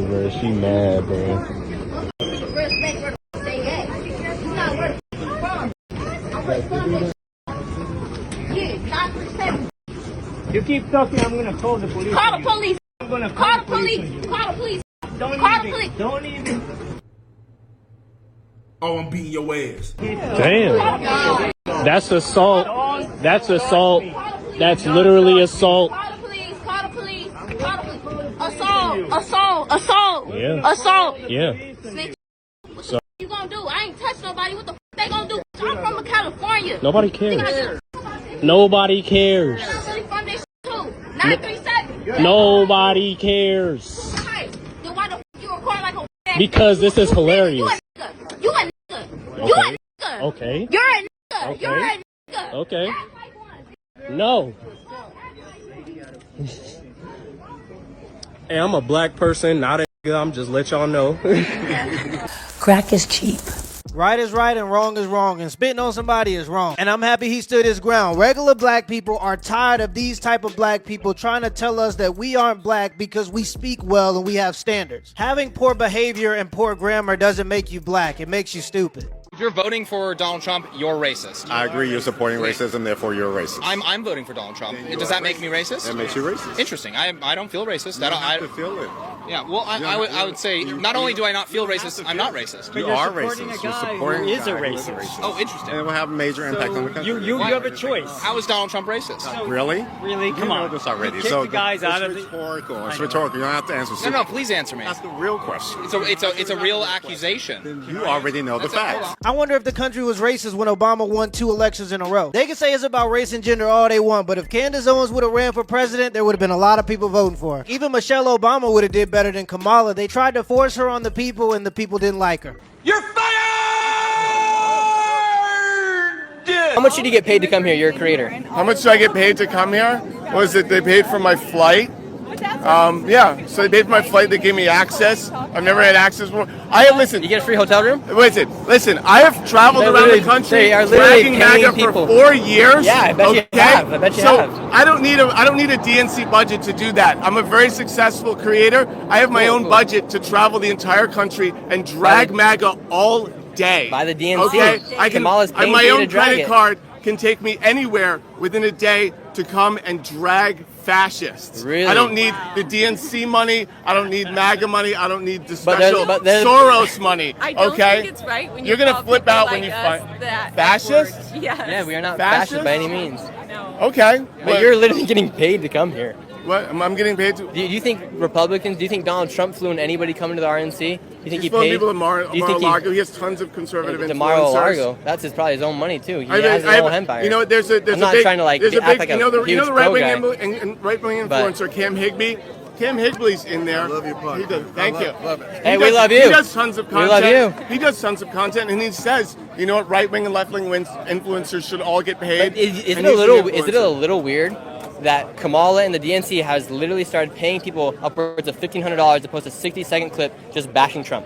bro. She mad, bro. You keep talking, I'm gonna call the police. Call the police. I'm gonna Call the police. Call the police. Call the police. Don't even. Oh, I'm beating your ass. Damn. That's assault. That's assault. That's literally assault. Call the police. Call the police. Call the police. Assault. Assault. Assault. Yeah. Assault. Yeah. Snitch. What the you gonna do? I ain't touched nobody. What the they gonna do? I'm from California. Nobody cares. Nobody cares. I'm from this too. 937. Nobody cares. Right. Then why the f you record like a Because this is hilarious. You a nigga. You a nigga. Okay. You're a nigga. Okay. You're a nigga. Okay. No. Hey, I'm a black person, not a nigga. I'm just let y'all know. Crack is cheap. Right is right and wrong is wrong, and spitting on somebody is wrong. And I'm happy he stood his ground. Regular black people are tired of these type of black people trying to tell us that we aren't black because we speak well and we have standards. Having poor behavior and poor grammar doesn't make you black, it makes you stupid. If you're voting for Donald Trump, you're racist. I agree, you're supporting racism, therefore you're a racist. I'm voting for Donald Trump. Does that make me racist? That makes you racist. Interesting. I don't feel racist. You don't have to feel it. Yeah, well, I would say not only do I not feel racist, I'm not racist. You are racist. You're supporting who is a racist. Oh, interesting. And it will have a major impact on the country. You have a choice. How is Donald Trump racist? Really? Really? Come on. You know this already. Kick So the guys out of it's it. rhetorical. It's rhetorical. You don't have to answer. No, please answer me. That's the real question. It's a real accusation. You already know the facts. I wonder if the country was racist when Obama won 2 elections in a row. They can say it's about race and gender all they want, but if Candace Owens would have ran for president, there would have been a lot of people voting for her. Even Michelle Obama would have did better than Kamala. They tried to force her on the people, and the people didn't like her. You're fired! How much did you get paid to come here? You're a creator. How much do I get paid to come here? Was it they paid for my flight? Yeah, so they paid for my flight. They gave me access. I've never had access before. Listen. You get a free hotel room? Listen. I have traveled around the country dragging MAGA for 4 years. Yeah, I bet you have. I bet you have. I don't need a DNC budget to do that. I'm a very successful creator. I have my own budget to travel the entire country and drag MAGA all day. By the DNC. Okay, I can. My own credit card can take me anywhere within a day to come and drag fascists. Really? I don't need the DNC money. I don't need MAGA money. I don't need the special Soros money. I don't okay? think it's right when you're gonna flip out when you find fascists. Yes. Yeah, we are not fascist by any means. No. Okay, but you're literally getting paid to come here. What? I'm getting paid to. Do you think Republicans? Do you think Donald Trump flew in anybody coming to the RNC? Do you think he paid? People at Mar-a-Lago. He has tons of conservative influencers. Mar-a-Lago. That's probably his own money too. He has his own empire. You know, there's a I'm not big, trying to like there's a act big, like you know the right-wing influencer But- Cam Higbee. Cam Higbee's in there. I love your podcast. Thank you. Love it. Hey, we love you. He does tons of content. We love you. He does tons of content, and he says, you know what, right-wing and left-wing influencers should all get paid. Is it a little weird that Kamala and the DNC has literally started paying people upwards of $1,500 to post a 60-second clip just bashing Trump?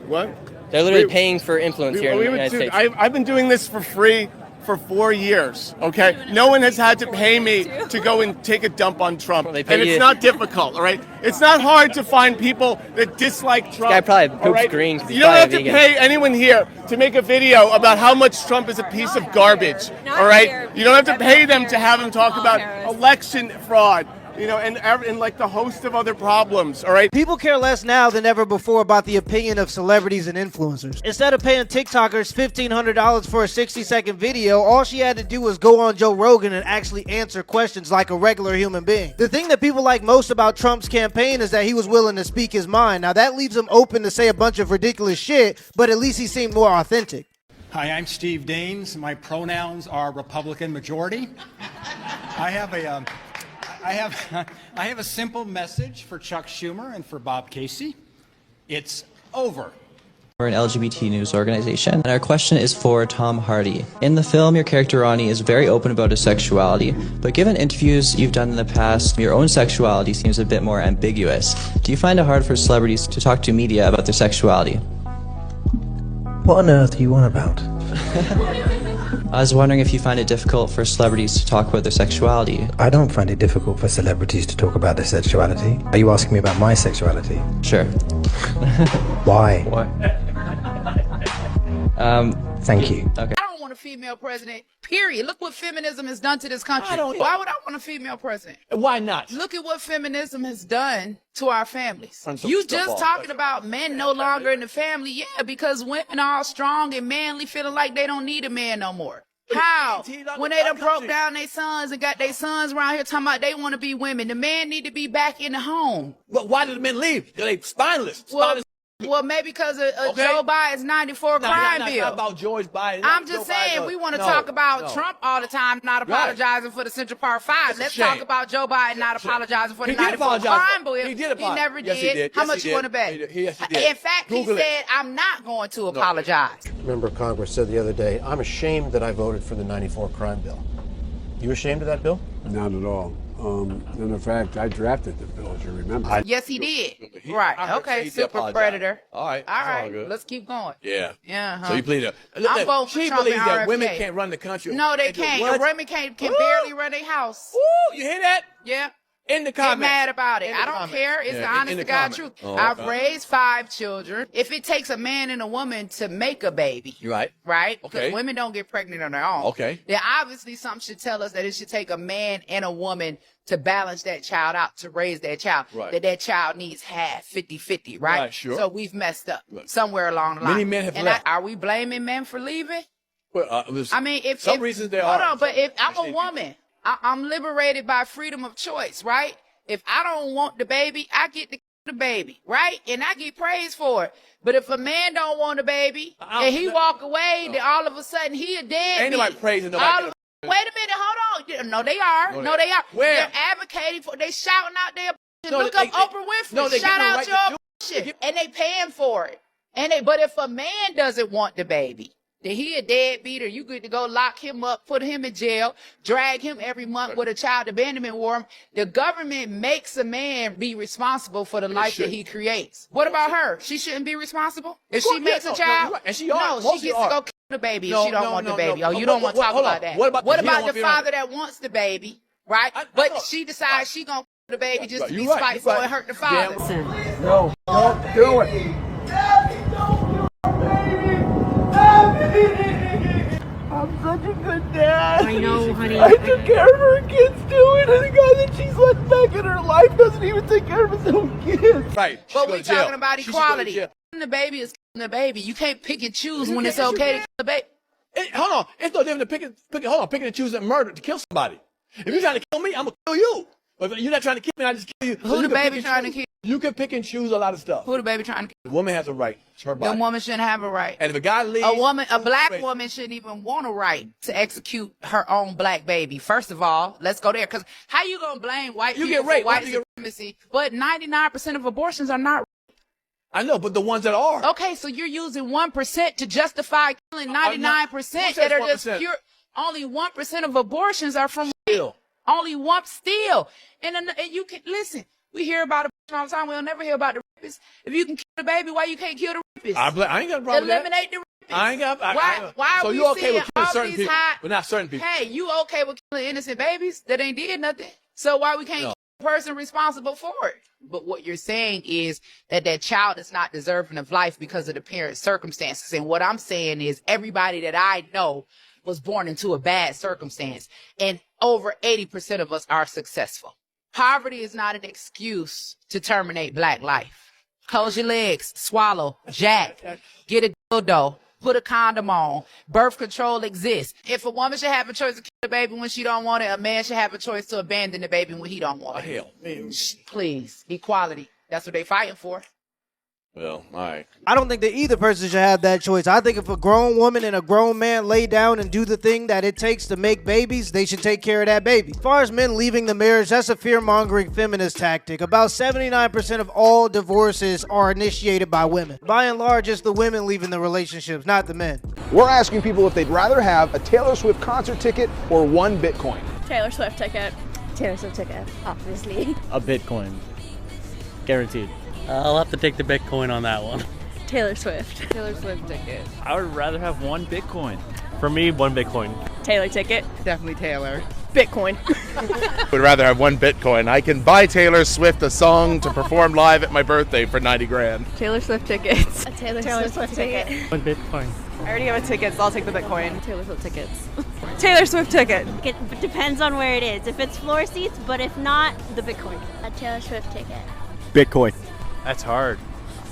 What? They're literally paying for influence here in the United States. I've been doing this for free for 4 years, okay? No one has had to pay me to go and take a dump on Trump. And it's not difficult, all right? It's not hard to find people that dislike Trump. This guy probably poops green because he's You don't have to vegan. pay anyone here to make a video about how much Trump is a piece of garbage, all right? You don't have to pay them to have him talk about election fraud. You know, and like the host of other problems, all right? People care less now than ever before about the opinion of celebrities and influencers. Instead of paying TikTokers $1,500 for a 60-second video, all she had to do was go on Joe Rogan and actually answer questions like a regular human being. The thing that people like most about Trump's campaign is that he was willing to speak his mind. Now, that leaves him open to say a bunch of ridiculous shit, but at least he seemed more authentic. Hi, I'm Steve Daines. My pronouns are Republican majority. I have a simple message for Chuck Schumer and for Bob Casey. It's over. We're an LGBT news organization, and our question is for Tom Hardy. In the film, your character Ronnie is very open about his sexuality, but given interviews you've done in the past, your own sexuality seems a bit more ambiguous. Do you find it hard for celebrities to talk to media about their sexuality? What on earth are you on about? I was wondering if you find it difficult for celebrities to talk about their sexuality. I don't find it difficult for celebrities to talk about their sexuality. Are you asking me about my sexuality? Sure. Why? Why? Thank you. Okay. I don't want a female president, period. Look what feminism has done to this country. Why would I want a female president? Why not? Look at what feminism has done to our families. You just talking about men no longer in the family. Yeah, because women are all strong and manly, feeling like they don't need a man no more. How? When they done broke down their sons and got their sons around here talking about they want to be women, the man need to be back in the home. But why did the men leave? They spineless. Well, maybe because of Joe Biden's 94 crime bill. Not about George Biden. I'm just saying, we want to talk about Trump all the time, not apologizing for the Central Park 5. Let's talk about Joe Biden not apologizing for the 94 crime bill. He never did. He did. How much you want to bet? Yes, he did. In fact, he said, I'm not going to apologize. Member of Congress said the other day, I'm ashamed that I voted for the 94 crime bill. You ashamed of that bill? Not at all. In fact, I drafted the bill, as you remember. Yes, he did. Right. Okay, super predator. All right. All right. Let's keep going. Yeah. Yeah. So you plead I'm voting for she Trump believes and that RFK. women can't run the country. No, they can't. Women can barely run their house. Ooh, you hear that? Yeah. In the Get comments. mad about it. I don't care. It's the honest to God truth. I've raised 5 children. If it takes a man and a woman to make a baby, Right. right? Okay. Because women don't get pregnant on their own. Okay. Then obviously something should tell us that it should take a man and a woman to balance that child out, to raise that child. Right. That child needs half, 50-50, right? Right, sure. So we've messed up somewhere along the line. Many men have and left. are we blaming men for leaving? Well, I mean, if some reasons there hold are. on, but if I'm a woman, I'm liberated by freedom of choice, right? If I don't want the baby, I get the baby, right? And I get praised for it. But if a man don't want a baby and he walk away, then all of a sudden he a dead. Ain't nobody praising nobody. Wait a minute, hold on. No, they are. No, they are. Where? They're advocating for. They shouting out their. No, Look up Oprah Winfrey. No, they shout give them out right your to shit, and they paying for it. But if a man doesn't want the baby, then he a deadbeater. You good to go lock him up, put him in jail, drag him every month with a child abandonment warrant. The government makes a man be responsible for the life that he creates. What about her? She shouldn't be responsible if she makes a child. And she No, are. she gets to go kill the baby if No, she don't no, want no, the baby. no. Oh, you don't want to talk Hold on. about that. What about What the- he don't about want the to be on father that wants the baby, right? But she decides she gonna kill the baby just to be spiteful and hurt the father. No, don't do it. I'm such a good dad. I know, honey. I took care of her kids too, and the guy that she's let back in her life doesn't even take care of his own kids. Right. But we're talking about equality. Killing the baby is killing the baby. You can't pick and choose when it's okay to kill the baby. Hold on. It's no different than picking and choosing murder to kill somebody. If you're trying to kill me, I'm going to kill you. But if you're not trying to kill me, I just kill you. Who the baby trying to kill? You can pick and choose a lot of stuff. Who the baby trying to kill? The woman has a right. It's her body. The woman shouldn't have a right. And if a guy leaves... A black woman shouldn't even want a right to execute her own black baby. First of all, let's go there. Because how you going to blame white people for white supremacy? But 99% of abortions are not. I know, but the ones that are. Okay, so you're using 1% to justify killing 99% that are just pure. Only 1% of abortions are from still. Only one still. And you can listen. We hear about abortion all the time. We'll never hear about the rapists. If you can kill the baby, why you can't kill the rapist? I ain't got a problem with that. Eliminate the rapists. I ain't got. Why so are you we okay with seeing killing all certain these people, high? but not certain people? Hey, you okay with killing innocent babies that ain't did nothing? So why we can't kill the person responsible for it? But what you're saying is that child is not deserving of life because of the parent's circumstances. And what I'm saying is everybody that I know was born into a bad circumstance. And over 80% of us are successful. Poverty is not an excuse to terminate black life. Close your legs, swallow, jack, get a dildo, put a condom on. Birth control exists. If a woman should have a choice to kill the baby when she don't want it, a man should have a choice to abandon the baby when he don't want it. Hell, man. Please, equality. That's what they fighting for. Well, all right. I don't think that either person should have that choice. I think if a grown woman and a grown man lay down and do the thing that it takes to make babies, they should take care of that baby. As far as men leaving the marriage, that's a fear-mongering feminist tactic. About 79% of all divorces are initiated by women. By and large, it's the women leaving the relationships, not the men. We're asking people if they'd rather have a Taylor Swift concert ticket or 1 Bitcoin. Taylor Swift ticket. Taylor Swift ticket, obviously. A Bitcoin. Guaranteed. I'll have to take the Bitcoin on that one. Taylor Swift. Taylor Swift ticket. I would rather have 1 Bitcoin. For me, 1 Bitcoin. Taylor ticket. Definitely Taylor. Bitcoin. Would rather have 1 Bitcoin. I can buy Taylor Swift a song to perform live at my birthday for 90 grand. Taylor Swift tickets. A Taylor Swift ticket. 1 Bitcoin. I already have a ticket, so I'll take the Bitcoin. Taylor Swift tickets. Taylor Swift ticket. It depends on where it is. If it's floor seats, but if not, the Bitcoin. A Taylor Swift ticket. Bitcoin. That's hard.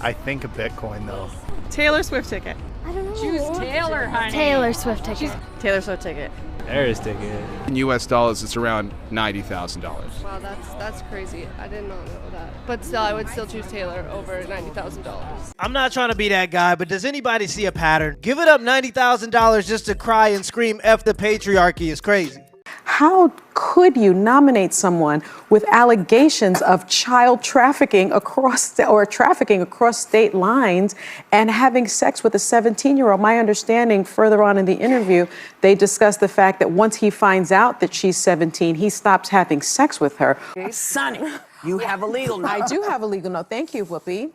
I think a Bitcoin though. Taylor Swift ticket. I don't know. Choose Taylor, honey. Taylor Swift ticket. Taylor Swift ticket. Paris ticket. In U.S. dollars, it's around $90,000. Wow, that's crazy. I did not know that. But still, I would still choose Taylor over $90,000. I'm not trying to be that guy, but does anybody see a pattern? Giving up $90,000 just to cry and scream F the patriarchy is crazy. How could you nominate someone with allegations of child trafficking trafficking across state lines and having sex with a 17-year-old? My understanding further on in the interview, they discussed the fact that once he finds out that she's 17, he stops having sex with her. Sonny, you have a legal note. I do have a legal note. Thank you, Whoopi.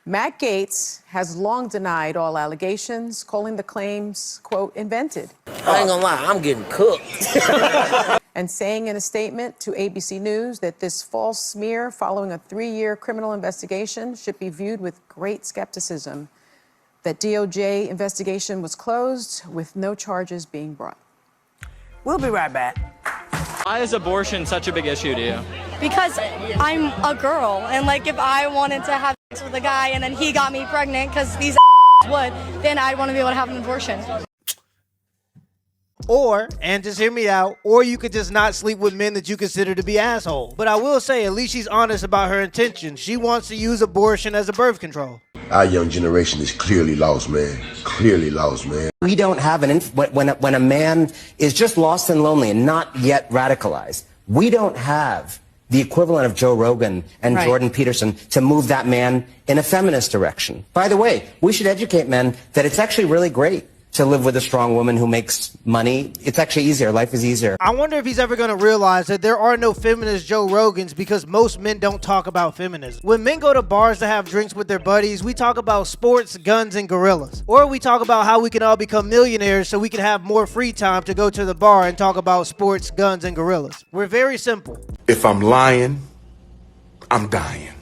Matt Gaetz has long denied all allegations, calling the claims, quote, invented. I ain't gonna lie, I'm getting cooked. And saying in a statement to ABC News that this false smear following a 3-year criminal investigation should be viewed with great skepticism. That DOJ investigation was closed with no charges being brought. We'll be right back. Why is abortion such a big issue to you? Because I'm a girl, and like if I wanted to have sex with a guy and then he got me pregnant because these would, then I'd want to be able to have an abortion. Or, and just hear me out, or you could just not sleep with men that you consider to be assholes. But I will say, at least she's honest about her intentions. She wants to use abortion as a birth control. Our young generation is clearly lost, man. Clearly lost, man. We don't have when a man is just lost and lonely and not yet radicalized, we don't have the equivalent of Joe Rogan and Jordan Peterson to move that man in a feminist direction. By the way, we should educate men that it's actually really great to live with a strong woman who makes money. It's actually easier. Life is easier. I wonder if he's ever going to realize that there are no feminist Joe Rogans because most men don't talk about feminism. When men go to bars to have drinks with their buddies, we talk about sports, guns, and gorillas. Or we talk about how we can all become millionaires so we can have more free time to go to the bar and talk about sports, guns, and gorillas. We're very simple. If I'm lying, I'm dying.